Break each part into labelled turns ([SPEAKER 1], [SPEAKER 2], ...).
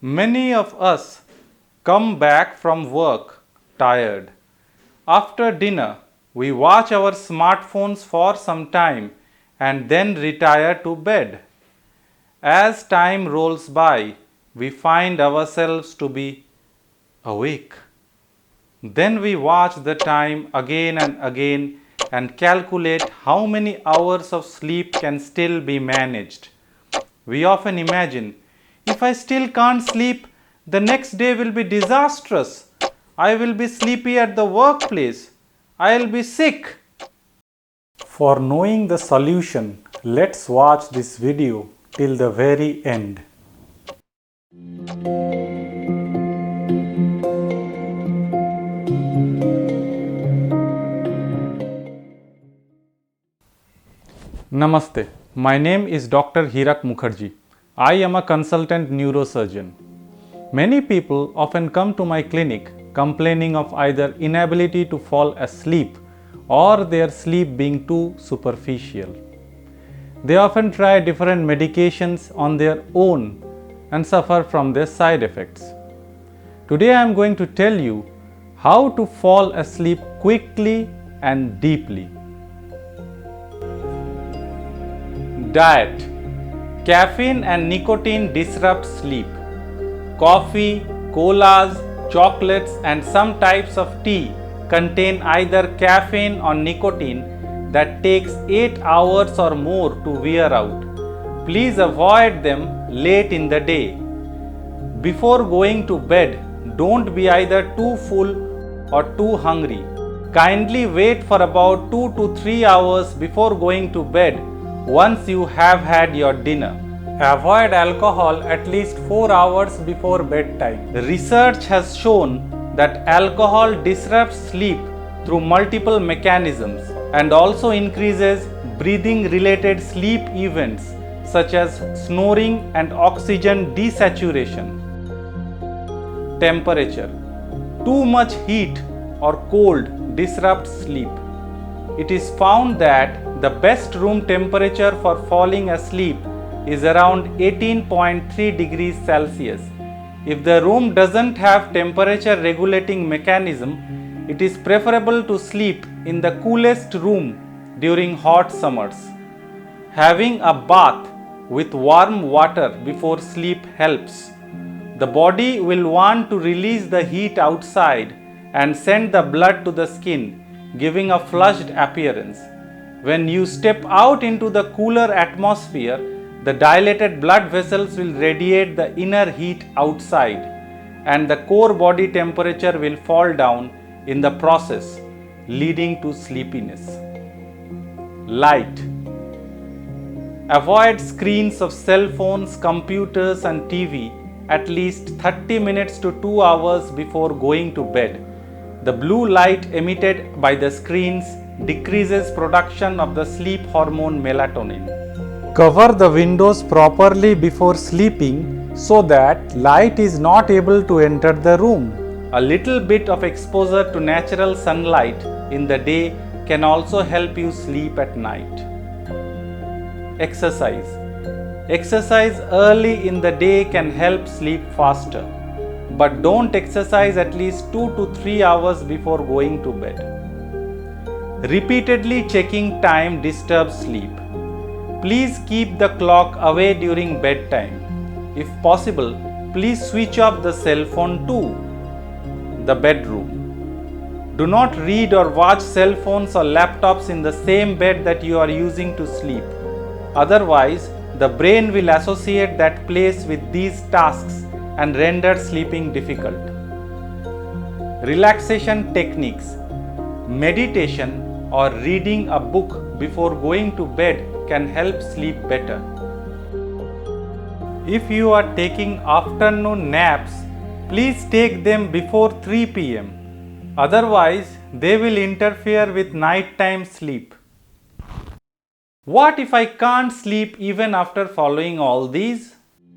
[SPEAKER 1] Many of us come back from work tired. After dinner, we watch our smartphones for some time and then retire to bed. As time rolls by, we find ourselves to be awake. Then we watch the time again and again and calculate how many hours of sleep can still be managed. We often imagine, if I still can't sleep, the next day will be disastrous. I will be sleepy at the workplace. I'll be sick. For knowing the solution, let's watch this video till the very end. Namaste. My name is Dr. Hirak Mukherjee. I am a consultant neurosurgeon. Many people often come to my clinic complaining of either inability to fall asleep or their sleep being too superficial. They often try different medications on their own and suffer from their side effects. Today I am going to tell you how to fall asleep quickly and deeply. Diet. Caffeine and nicotine disrupt sleep. Coffee, colas, chocolates and some types of tea contain either caffeine or nicotine that takes 8 hours or more to wear out. Please avoid them late in the day. Before going to bed, don't be either too full or too hungry. Kindly wait for about 2 to 3 hours before going to bed once you have had your dinner. Avoid alcohol at least 4 hours before bedtime. Research has shown that alcohol disrupts sleep through multiple mechanisms and also increases breathing related sleep events such as snoring and oxygen desaturation. Temperature. Too much heat or cold disrupts sleep. It is found that the best room temperature for falling asleep is around 18.3 degrees Celsius. If the room doesn't have temperature regulating mechanism, it is preferable to sleep in the coolest room during hot summers. Having a bath with warm water before sleep helps. The body will want to release the heat outside and send the blood to the skin, giving a flushed appearance. When you step out into the cooler atmosphere, the dilated blood vessels will radiate the inner heat outside, and the core body temperature will fall down in the process, leading to sleepiness. Light. Avoid screens of cell phones, computers, and TV at least 30 minutes to 2 hours before going to bed. The blue light emitted by the screens decreases production of the sleep hormone melatonin. Cover the windows properly before sleeping so that light is not able to enter the room. A little bit of exposure to natural sunlight in the day can also help you sleep at night. Exercise. Exercise early in the day can help sleep faster, but don't exercise at least 2 to 3 hours before going to bed. Repeatedly checking time disturbs sleep. Please keep the clock away during bedtime. If possible, please switch off the cell phone too. The bedroom. Do not read or watch cell phones or laptops in the same bed that you are using to sleep. Otherwise, the brain will associate that place with these tasks and render sleeping difficult. Relaxation techniques. Meditation or reading a book before going to bed can help sleep better. If you are taking afternoon naps, please take them before 3 p.m. Otherwise, they will interfere with nighttime sleep. What if I can't sleep even after following all these?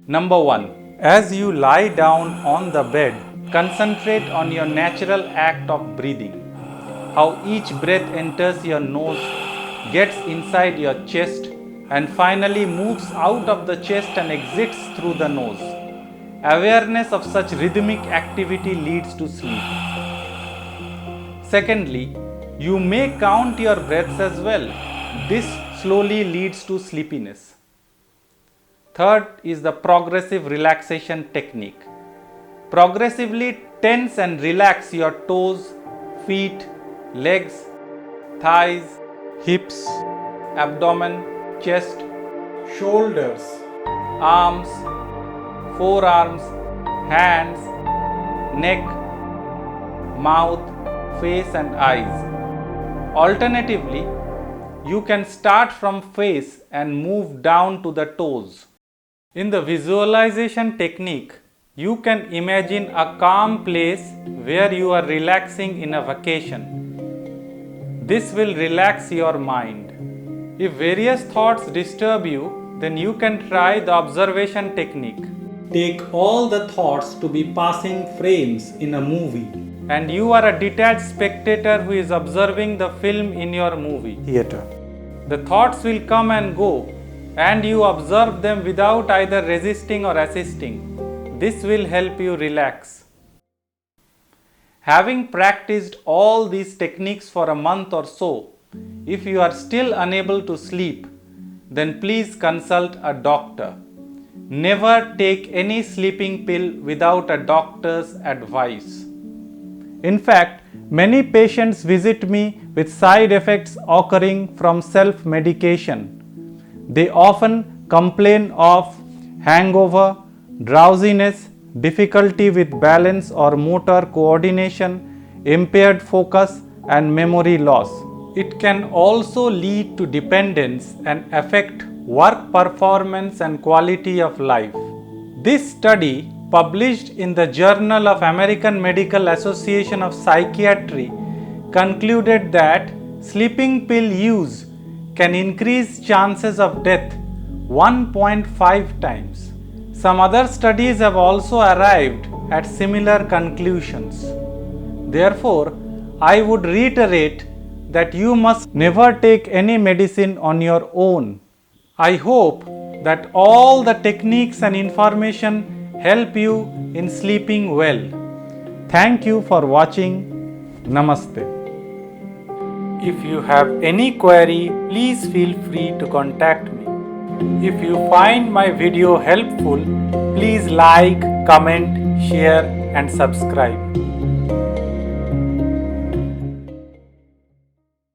[SPEAKER 1] Number 1. As you lie down on the bed, concentrate on your natural act of breathing. How each breath enters your nose, gets inside your chest, and finally moves out of the chest and exits through the nose. Awareness of such rhythmic activity leads to sleep. Secondly, you may count your breaths as well. This slowly leads to sleepiness. Third is the progressive relaxation technique. Progressively tense and relax your toes, feet, legs, thighs, hips, abdomen, chest, shoulders, arms, forearms, hands, neck, mouth, face and eyes. Alternatively, you can start from face and move down to the toes. In the visualization technique, you can imagine a calm place where you are relaxing in a vacation. This will relax your mind. If various thoughts disturb you, then you can try the observation technique. Take all the thoughts to be passing frames in a movie, and you are a detached spectator who is observing the film in your movie theater. The thoughts will come and go, and you observe them without either resisting or assisting. This will help you relax. Having practiced all these techniques for a month or so, if you are still unable to sleep, then please consult a doctor. Never take any sleeping pill without a doctor's advice. In fact, many patients visit me with side effects occurring from self-medication. They often complain of hangover, drowsiness, difficulty with balance or motor coordination, impaired focus, and memory loss. It can also lead to dependence and affect work performance and quality of life. This study, published in the Journal of American Medical Association of Psychiatry, concluded that sleeping pill use can increase chances of death 1.5 times. Some other studies have also arrived at similar conclusions. Therefore, I would reiterate that you must never take any medicine on your own. I hope that all the techniques and information help you in sleeping well. Thank you for watching. Namaste. If you have any query, please feel free to contact me. If you find my video helpful, please like, comment, share and subscribe.